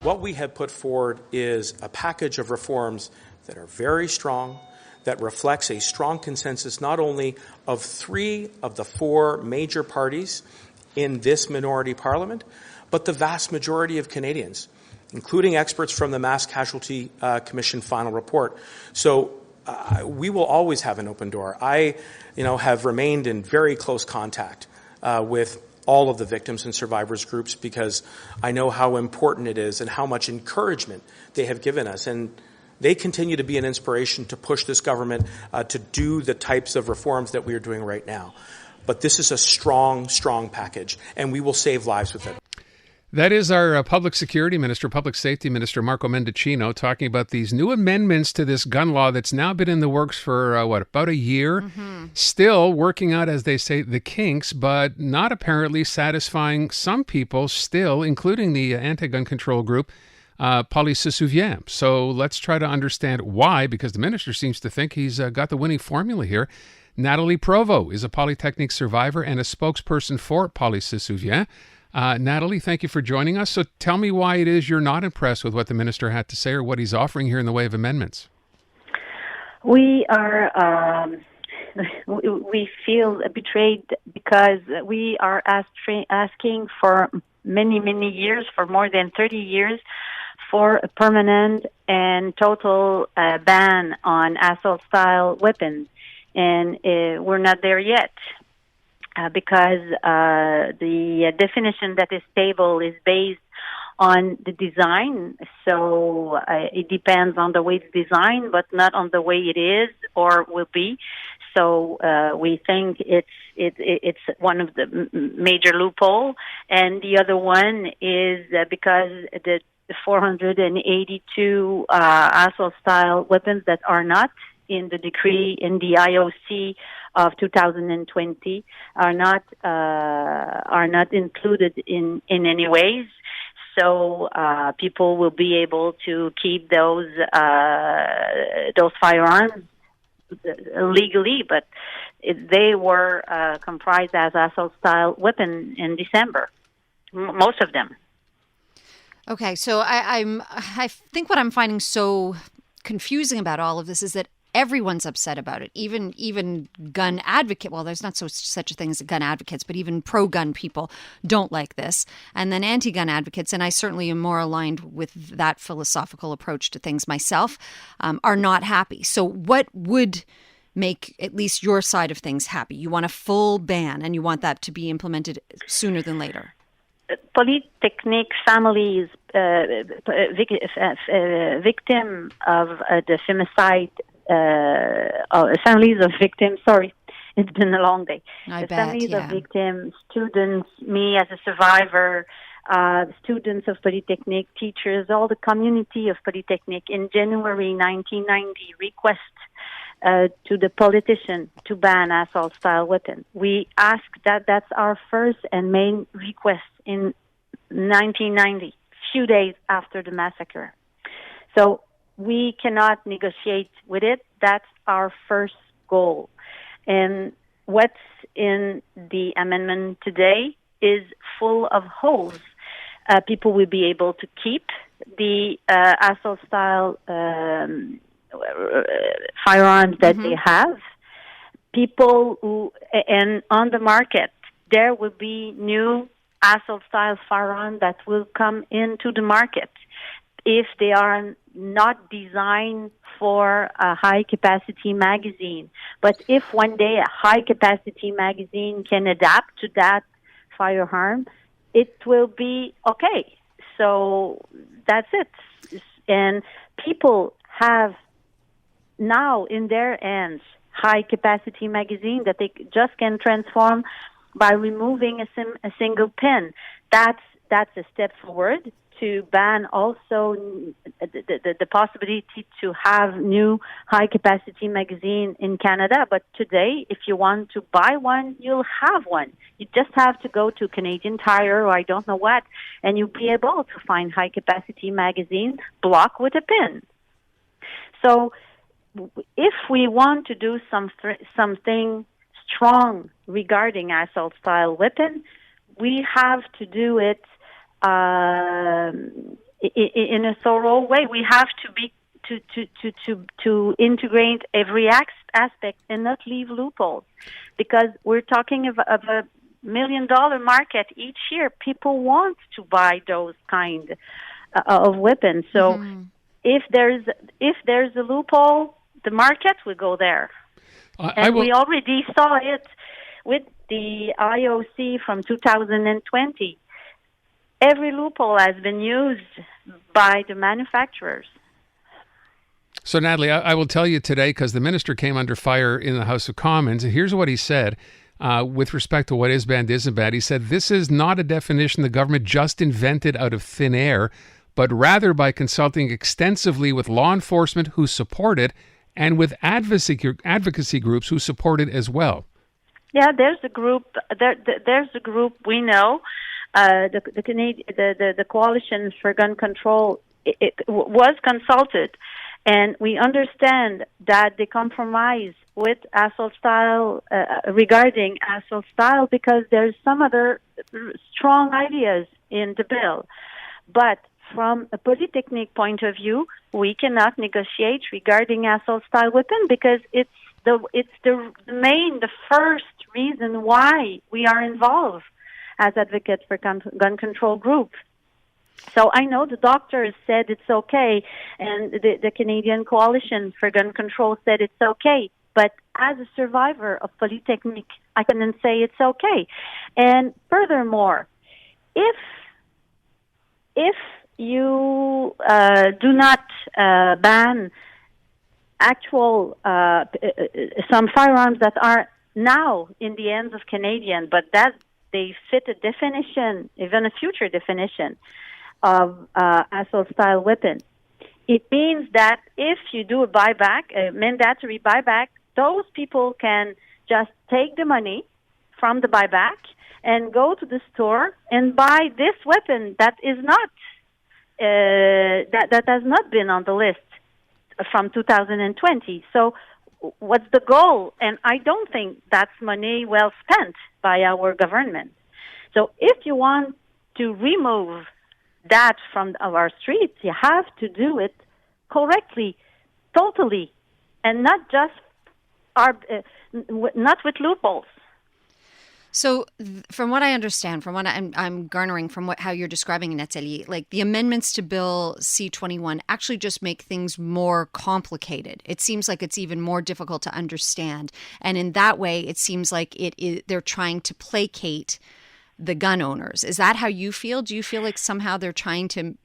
What we have put forward is a package of reforms that are very strong, that reflects a strong consensus not only of 3 of the 4 major parties in this minority parliament, but the vast majority of Canadians, including experts from the Mass Casualty Commission final report. So we will always have an open door. I, have remained in very close contact with all of the victims and survivors groups because I know how important it is and how much encouragement they have given us. And they continue to be an inspiration to push this government to do the types of reforms that we are doing right now. But this is a strong, strong package, and we will save lives with it. That is our Public Security Minister, Public Safety Minister, Marco Mendicino, talking about these new amendments to this gun law that's now been in the works for, about a year? Mm-hmm. Still working out, as they say, the kinks, but not apparently satisfying some people still, including the anti-gun control group, Poly Se Souvient. So let's try to understand why, because the minister seems to think he's got the winning formula here. NATHALIE Provost is a Polytechnique survivor and a spokesperson for Poly Se Souvient. NATHALIE, thank you for joining us. So tell me why it is you're not impressed with what the minister had to say or what he's offering here in the way of amendments. We are, we feel betrayed because we are asking for many, many years, for more than 30 years, for a permanent and total ban on assault-style weapons. And we're not there yet. Because the definition that is stable is based on the design, so it depends on the way it's designed, but not on the way it is or will be. So we think it's one of the major loophole, and the other one is because the 482 assault-style weapons that are not in the decree in the IOC of 2020 are not included in any ways. So people will be able to keep those firearms legally, but they were comprised as assault-style weapons in December, most of them. Okay, so I think what I'm finding so confusing about all of this is that everyone's upset about it. Even gun advocate. Well, there's not such a thing as gun advocates, but even pro-gun people don't like this. And then anti-gun advocates, and I certainly am more aligned with that philosophical approach to things myself, are not happy. So what would make at least your side of things happy? You want a full ban, and you want that to be implemented sooner than later. Polytechnique families, victim of the femicide, families of victims, it's been a long day. Families of victims, students, me as a survivor, students of Polytechnique, teachers, all the community of Polytechnique in January 1990 request to the politician to ban assault-style weapons. We ask that's our first and main request in 1990, few days after the massacre. So we cannot negotiate with it. That's our first goal. And what's in the amendment today is full of holes. People will be able to keep the assault-style firearms that they have. People who, and on the market, there will be new assault-style firearms that will come into the market if they are not designed for a high-capacity magazine. But if one day a high-capacity magazine can adapt to that firearm, it will be okay. So that's it. And people have now in their hands high-capacity magazine that they just can transform by removing a single pin. That's a step forward to ban also the possibility to have new high-capacity magazine in Canada. But today, if you want to buy one, you'll have one. You just have to go to Canadian Tire or I don't know what, and you'll be able to find high-capacity magazine block with a pin. So if we want to do something strong regarding assault-style weapon, we have to do it in a thorough way. We have to be to integrate every aspect and not leave loopholes, because we're talking of a $1 million market each year. People want to buy those kind of weapons. So if there's a loophole, the market will go there. We already saw it with the IOC from 2020. Every loophole has been used by the manufacturers. So, Nathalie, I will tell you today, because the minister came under fire in the House of Commons, and here's what he said with respect to what is banned, isn't banned. He said, this is not a definition the government just invented out of thin air, but rather by consulting extensively with law enforcement who support it and with advocacy groups who support it as well. Yeah, there's a group. There's a group we know, the Coalition for Gun Control. It was consulted. And we understand that they compromise with assault style regarding assault style, because there's some other strong ideas in the bill. But from a Polytechnique point of view, we cannot negotiate regarding assault style weapon, because it's the first reason why we are involved as advocates for gun control group. So I know the doctors said it's okay, and the Canadian Coalition for Gun Control said it's okay. But as a survivor of Polytechnique, I can say it's okay. And furthermore, if you do not ban actual some firearms that are now in the hands of Canadians, but that they fit a definition, even a future definition of assault-style weapon. It means that if you do a buyback, a mandatory buyback, those people can just take the money from the buyback and go to the store and buy this weapon that is not that has not been on the list from 2020. So what's the goal? And I don't think that's money well spent by our government. So if you want to remove that from our streets, you have to do it correctly, totally, and not just not with loopholes. So, from what I understand, from what I'm garnering from how you're describing it, Nathalie, like the amendments to Bill C-21 actually just make things more complicated. It seems like it's even more difficult to understand, and in that way, it seems like they're trying to placate the gun owners. Is that how you feel? Do you feel like somehow they're trying to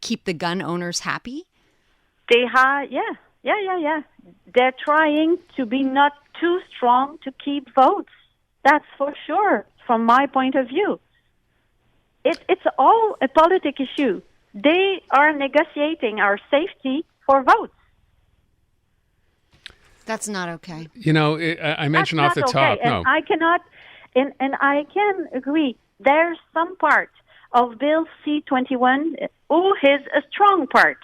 keep the gun owners happy? Yeah. They're trying to be not too strong to keep votes. That's for sure, from my point of view. It's all a political issue. They are negotiating our safety for votes. That's not okay. You know, I mentioned off the top. And no, I cannot. And I can agree, there's some part of Bill C-21 who is a strong part.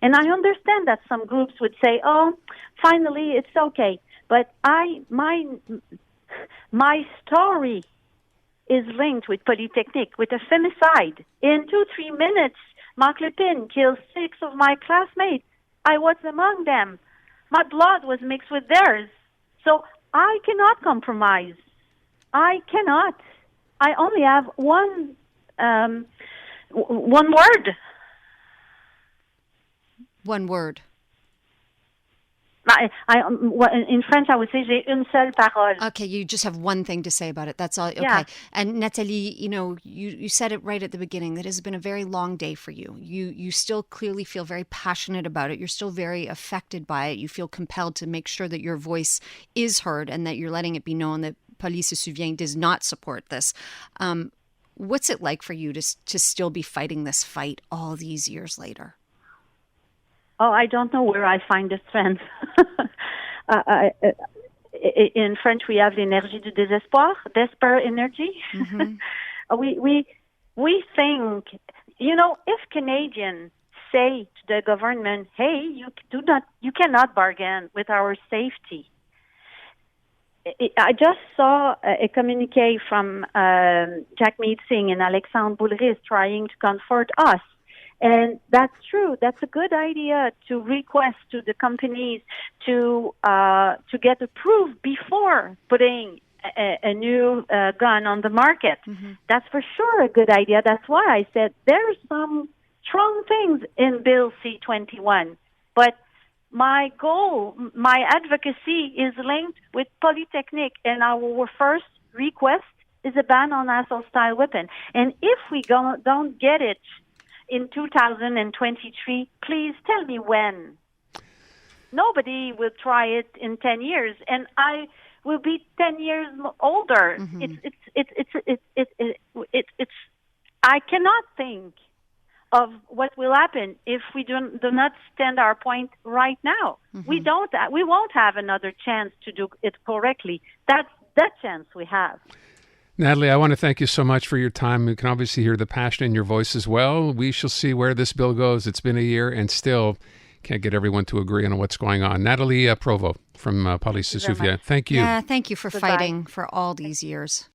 And I understand that some groups would say, oh, finally, it's okay. But my story is linked with Polytechnique, with a femicide. In 2-3 minutes, Marc Lepine killed 6 of my classmates. I was among them. My blood was mixed with theirs. So I cannot compromise. I cannot. I only have one word. One word. In French, I would say j'ai une seule parole. Okay, you just have one thing to say about it. That's all. Okay. Yeah. And Nathalie, you said it right at the beginning that it has been a very long day for you. You still clearly feel very passionate about it. You're still very affected by it. You feel compelled to make sure that your voice is heard and that you're letting it be known that Poly Se Souvient does not support this. What's it like for you to still be fighting this fight all these years later? Oh, I don't know where I find the strength. In French, we have l'énergie du désespoir, despair energy. Mm-hmm. we think, if Canadians say to the government, "Hey, you cannot bargain with our safety." I just saw a communique from Jacques Singh and Alexandre Boulris trying to comfort us. And that's true. That's a good idea to request to the companies to get approved before putting a new gun on the market. That's for sure a good idea. That's why I said there's some strong things in Bill C-21. But my goal, my advocacy is linked with Polytechnique, and our first request is a ban on assault-style weapon. And if we don't get it in 2023, please tell me when. Nobody will try it in 10 years, and I will be 10 years older. I cannot think of what will happen if we do not stand our point right now. We won't have another chance to do it correctly. That's that chance we have. Nathalie, I want to thank you so much for your time. We can obviously hear the passion in your voice as well. We shall see where this bill goes. It's been a year and still can't get everyone to agree on what's going on. Nathalie Provost from Poly Se Souvient. Thank you. Yeah, thank you for Goodbye. fighting for all these years.